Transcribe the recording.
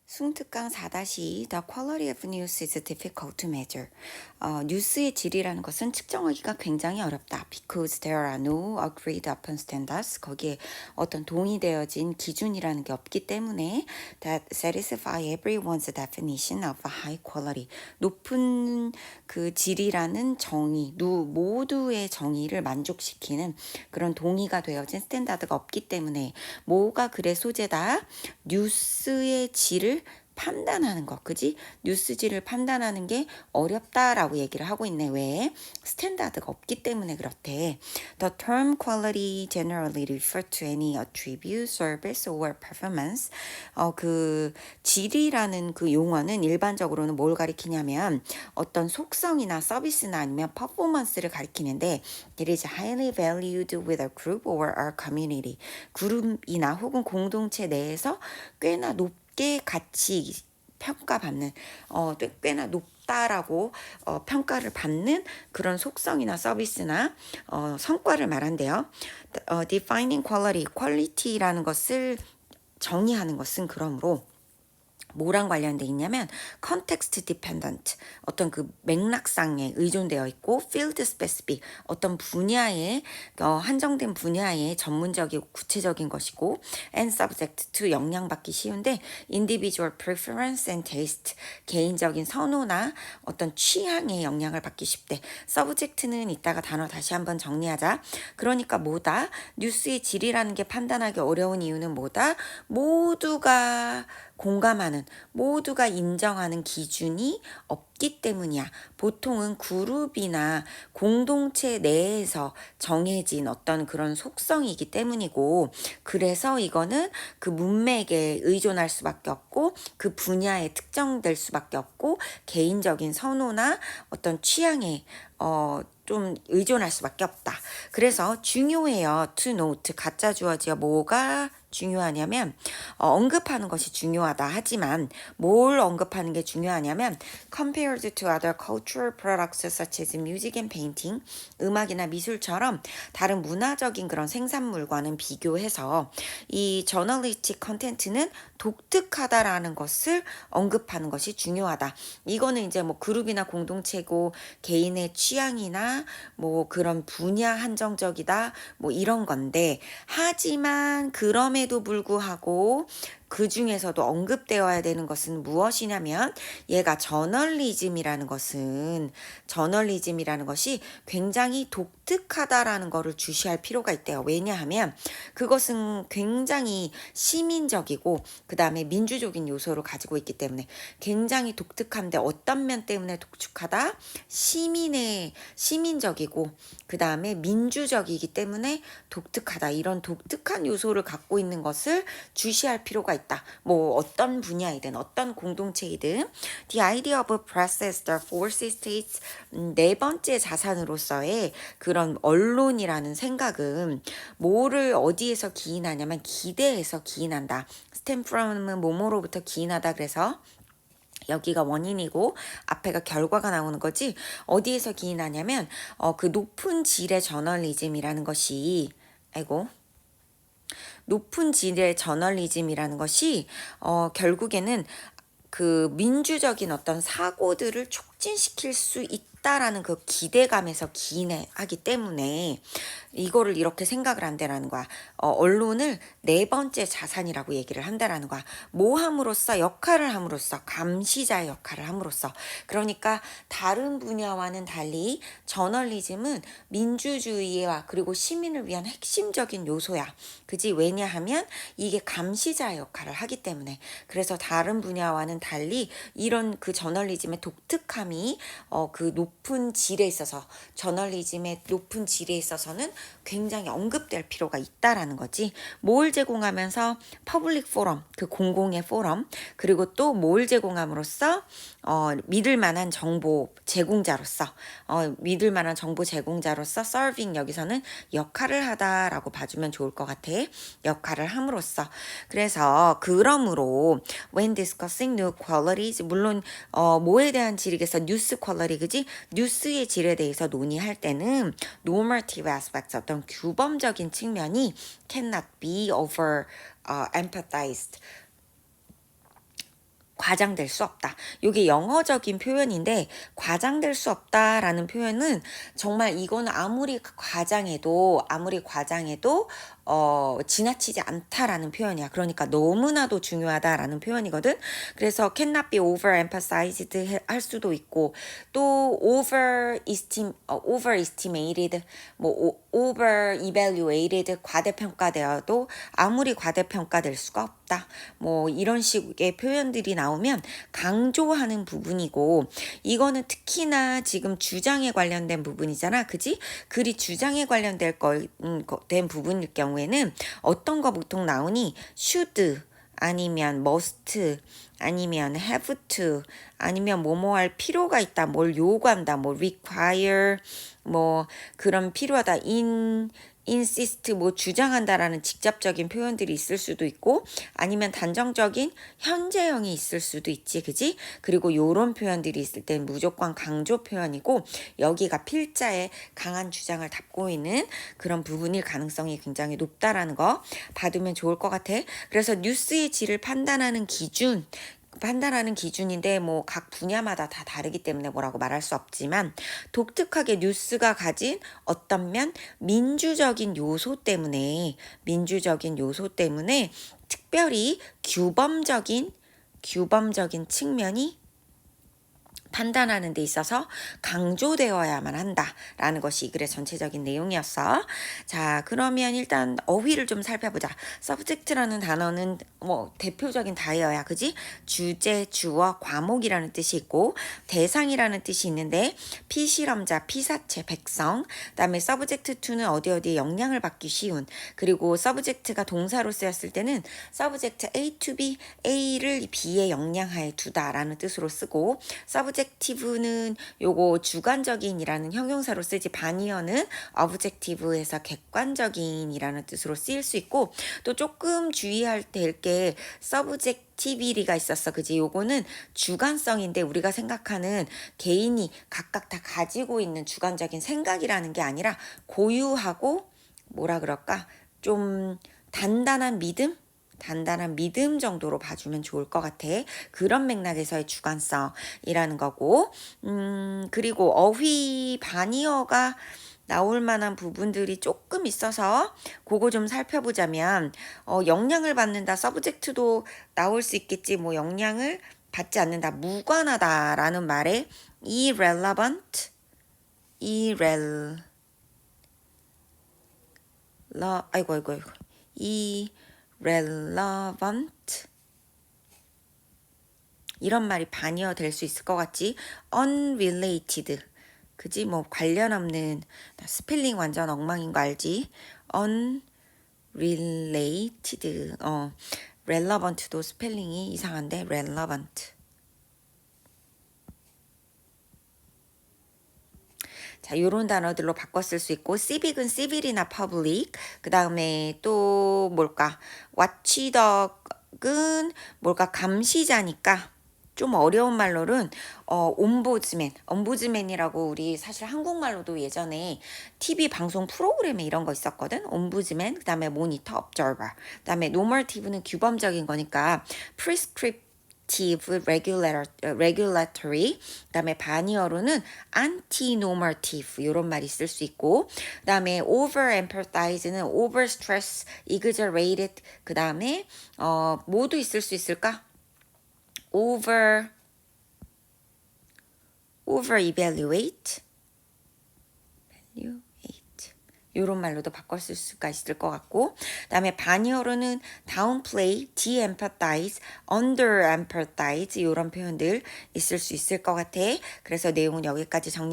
승특강 4-2 The quality of news is difficult to measure. 뉴스의 질이라는 것은 측정하기가 굉장히 어렵다. Because there are no agreed upon standards. 거기에 어떤 동의되어진 기준이라는 게 없기 때문에 that satisfy everyone's definition of high quality. 높은 그 질이라는 정의, 모두의 정의를 만족시키는 그런 동의가 되어진 스탠다드가 없기 때문에 뭐가 그래 소재다? 뉴스의 질을 판단하는 것, 그지? 뉴스질을 판단하는 게 어렵다라고 얘기를 하고 있네. 왜? 스탠다드가 없기 때문에 그렇대. The term quality generally refer to any attribute, service, or performance. 그 질이라는 그 용어는 일반적으로는 뭘 가리키냐면 어떤 속성이나 서비스나 아니면 퍼포먼스를 가리키는데 it is highly valued with a group or a community. 그룹이나 혹은 공동체 내에서 꽤나 높게 가치 평가받는 꽤나 높다라고 평가를 받는 그런 속성이나 서비스나 성과를 말한대요. Defining quality라는 것을 정의하는 것은 그러므로 뭐랑 관련돼 있냐면 context dependent 어떤 그 맥락상에 의존되어 있고 field specific 어떤 분야에 한정된 분야에 전문적이고 구체적인 것이고 and subject to 영향받기 쉬운데 individual preference and taste 개인적인 선호나 어떤 취향에 영향을 받기 쉽대. subject는 이따가 단어 다시 한번 정리하자. 그러니까 뭐다? 뉴스의 질이라는 게 판단하기 어려운 이유는 뭐다? 모두가 공감하는 모두가 인정하는 기준이 없기 때문이야. 보통은 그룹이나 공동체 내에서 정해진 어떤 그런 속성이기 때문이고 그래서 이거는 그 문맥에 의존할 수밖에 없고 그 분야에 특정될 수밖에 없고 개인적인 선호나 어떤 취향에 좀 의존할 수밖에 없다. 그래서 중요해요. to note 가짜 주어지어 뭐가 중요하냐면 언급하는 것이 중요하다 하지만 뭘 언급하는 게 중요하냐면 compared to other cultural products such as music and painting 음악이나 미술처럼 다른 문화적인 그런 생산물과는 비교해서 이 저널리스틱 컨텐츠는 독특하다라는 것을 언급하는 것이 중요하다. 이거는 이제 뭐 그룹이나 공동체고 개인의 취향이나 뭐 그런 분야 한정적이다 뭐 이런 건데 하지만 그럼에도 불구하고 그 중에서도 언급되어야 되는 것은 무엇이냐면 얘가 저널리즘이라는 것이 굉장히 독특하다라는 것을 주시할 필요가 있대요. 왜냐하면 그것은 굉장히 시민적이고 그 다음에 민주적인 요소를 가지고 있기 때문에 굉장히 독특한데 어떤 면 때문에 독특하다? 시민적이고 그 다음에 민주적이기 때문에 독특하다. 이런 독특한 요소를 갖고 있는 것을 주시할 필요가 있다. 뭐 어떤 분야이든 어떤 공동체이든 The idea of press as the fourth state's 네 번째 자산으로서의 그런 언론이라는 생각은 뭐를 어디에서 기인하냐면 기대에서 기인한다. stem from은 뭐뭐로부터 기인하다 그래서 여기가 원인이고 앞에가 결과가 나오는 거지 어디에서 기인하냐면 그 높은 질의 저널리즘이라는 것이 높은 질의 저널리즘이라는 것이 결국에는 그 민주적인 어떤 사고들을 촉진시킬 수 있다라는 그 기대감에서 기인하기 때문에 이거를 이렇게 생각을 한다라는 거야. 언론을 네 번째 자산이라고 얘기를 한다라는 거야. 뭐 함으로써 역할을 함으로써 감시자의 역할을 함으로써 그러니까 다른 분야와는 달리 저널리즘은 민주주의와 그리고 시민을 위한 핵심적인 요소야. 그지? 왜냐하면 이게 감시자의 역할을 하기 때문에 그래서 다른 분야와는 달리 이런 그 저널리즘의 독특함이 그 높은 질에 있어서 저널리즘의 높은 질에 있어서는 굉장히 언급될 필요가 있다라는 거지. 뭘 제공하면서 퍼블릭 포럼, 그 공공의 포럼, 그리고 또 뭘 제공함으로써 믿을 만한 정보 제공자로서 serving 여기서는 역할을 하다라고 봐주면 좋을 것 같아. 역할을 함으로써 그래서 그러므로 when discussing new qualities 물론 뭐에 대한 질이겠어 뉴스 퀄러리 그지 뉴스의 질에 대해서 논의할 때는 normative aspects 어떤 규범적인 측면이 cannot be over empathized 과장될 수 없다. 이게 영어적인 표현인데 과장될 수 없다라는 표현은 정말 이거는 아무리 과장해도 지나치지 않다라는 표현이야. 그러니까 너무나도 중요하다라는 표현이거든. 그래서 cannot be overemphasized 할 수도 있고 또 overestimated, overevaluated 과대평가되어도 아무리 과대평가될 수가 없다. 이런 식의 표현들이 나오면 강조하는 부분이고 이거는 특히나 지금 주장에 관련된 부분이잖아. 그지? 글이 주장에 관련된 된 부분일 경우에는 어떤 거 보통 나오니? should 아니면 must 아니면 have to 아니면 뭐뭐 할 필요가 있다. 뭘 요구한다. require 그런 필요하다. insist 주장한다라는 직접적인 표현들이 있을 수도 있고 아니면 단정적인 현재형이 있을 수도 있지. 그지? 그리고 요런 표현들이 있을 땐 무조건 강조 표현이고 여기가 필자의 강한 주장을 담고 있는 그런 부분일 가능성이 굉장히 높다라는 거 봐두면 좋을 것 같아. 그래서 뉴스의 질을 판단하는 기준인데 각 분야마다 다 다르기 때문에 뭐라고 말할 수 없지만 독특하게 뉴스가 가진 어떤 면 민주적인 요소 때문에 특별히 규범적인 측면이 판단하는 데 있어서 강조되어야만 한다라는 것이 이 글의 전체적인 내용이었어. 자, 그러면 일단 어휘를 좀 살펴보자. subject라는 단어는 대표적인 다이어야. 그지? 주제, 주어, 과목이라는 뜻이 있고 대상이라는 뜻이 있는데 피실험자, 피사체, 백성 그다음에 subject to는 어디에 영향을 받기 쉬운 그리고 subject가 동사로 쓰였을 때는 subject A to B, A를 B에 영향하에 두다라는 뜻으로 쓰고 subjective는 요거 주관적인이라는 형용사로 쓰지 반이어는 objective에서 객관적인이라는 뜻으로 쓰일 수 있고 또 조금 주의할 될 게 subjectivity가 있었어. 그지? 요거는 주관성인데 우리가 생각하는 개인이 각각 다 가지고 있는 주관적인 생각이라는 게 아니라 고유하고 좀 단단한 믿음 정도로 봐주면 좋을 것 같아. 그런 맥락에서의 주관성이라는 거고 그리고 어휘 반이어가 나올 만한 부분들이 조금 있어서 그거 좀 살펴보자면 영향을 받는다. 서브젝트도 나올 수 있겠지. 영향을 받지 않는다. 무관하다라는 말에 irrelevant irrelevant 이런 말이 반이어 될 수 있을 것 같지. unrelated 그지? 관련 없는 스펠링 완전 엉망인 거 알지? unrelated relevant도 스펠링이 이상한데 relevant 자, 요런 단어들로 바꿔 쓸 수 있고 civic은 civil이나 public 그 다음에 또 watchdog은 감시자니까 좀 어려운 말로는 ombudsman이라고 우리 사실 한국말로도 예전에 TV 방송 프로그램에 이런 거 있었거든. ombudsman 그다음에 monitor, observer 그다음에 normative는 규범적인 거니까 regulatory 그다음에 반이어로는 anti-normative 이런 말이 있을 수 있고 그다음에 over-empathize는 over-stress, exaggerated 그다음에 뭐도 있을 수 있을까? over-evaluate 이런 말로도 바꿔 쓸 수가 있을 것 같고 그다음에 반이어로는 downplay, de-empathize, under-empathize 이런 표현들 있을 수 있을 것 같아. 그래서 내용은 여기까지 정리